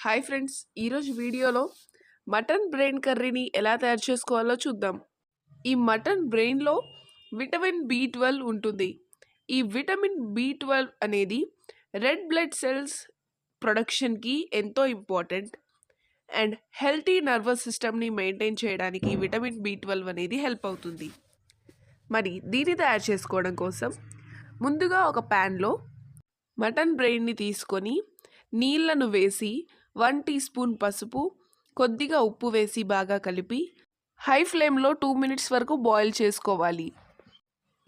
Hi friends, ఈరోజు వీడియోలో mutton brain కర్రీని ఎలా తయారు చేసుకోవాలో చూద్దాం. ఈ మటన్ బ్రెయిన్లో విటమిన్ B12 ఉంటుంది. ఈ విటమిన్ B12 అనేది రెడ్ బ్లడ్ సెల్స్ ప్రొడక్షన్కి ఎంతో ఇంపార్టెంట్ అండ్ హెల్తీ నర్వస్ సిస్టమ్ని మెయింటైన్ చేయడానికి విటమిన్ B12 అనేది హెల్ప్ అవుతుంది. మరి దీన్ని తయారు చేసుకోవడం కోసం ముందుగా ఒక ప్యాన్లో మటన్ బ్రెయిన్ని తీసుకొని నీళ్లను వేసి 1 టీ స్పూన్ పసుపు, కొద్దిగా ఉప్పు వేసి బాగా కలిపి హై ఫ్లేమ్లో 2 మినిట్స్ వరకు బాయిల్ చేసుకోవాలి.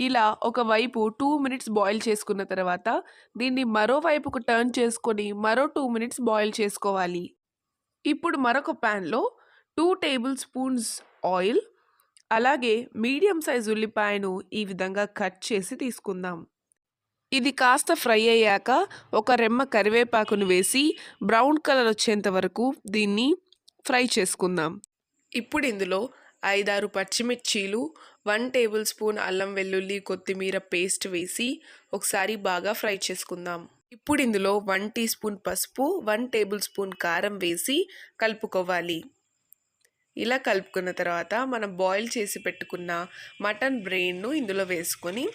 ఇలా ఒకవైపు 2 మినిట్స్ బాయిల్ చేసుకున్న తర్వాత దీన్ని మరోవైపుకు టర్న్ చేసుకొని మరో 2 మినిట్స్ బాయిల్ చేసుకోవాలి. ఇప్పుడు మరొక ప్యాన్లో 2 టేబుల్ స్పూన్స్ ఆయిల్, అలాగే మీడియం సైజ్ ఉల్లిపాయను ఈ విధంగా కట్ చేసి తీసుకుందాం. ఇది కాస్త ఫ్రై అయ్యాక ఒక రెమ్మ కరివేపాకును వేసి బ్రౌన్ కలర్ వచ్చేంత వరకు దీన్ని ఫ్రై చేసుకుందాం. ఇప్పుడు ఇందులో 5-6 పచ్చిమిర్చీలు, 1 టేబుల్ స్పూన్ అల్లం వెల్లుల్లి కొత్తిమీర పేస్ట్ వేసి ఒకసారి బాగా ఫ్రై చేసుకుందాం. ఇప్పుడు ఇందులో 1 టీ స్పూన్ పసుపు, 1 టేబుల్ స్పూన్ కారం వేసి కలుపుకోవాలి. ఇలా కలుపుకున్న తర్వాత మనం బాయిల్ చేసి పెట్టుకున్న మటన్ బ్రెయిన్ను ఇందులో వేసుకొని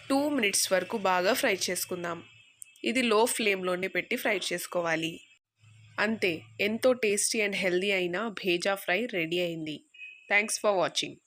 2 మినిట్స్ వరకు బాగా ఫ్రై చేసుకుందాం. ఇది లో ఫ్లేమ్లోనే పెట్టి ఫ్రై చేసుకోవాలి. అంతే, ఎంతో టేస్టీ అండ్ హెల్దీ అయిన భేజా ఫ్రై రెడీ అయింది. Thanks for watching.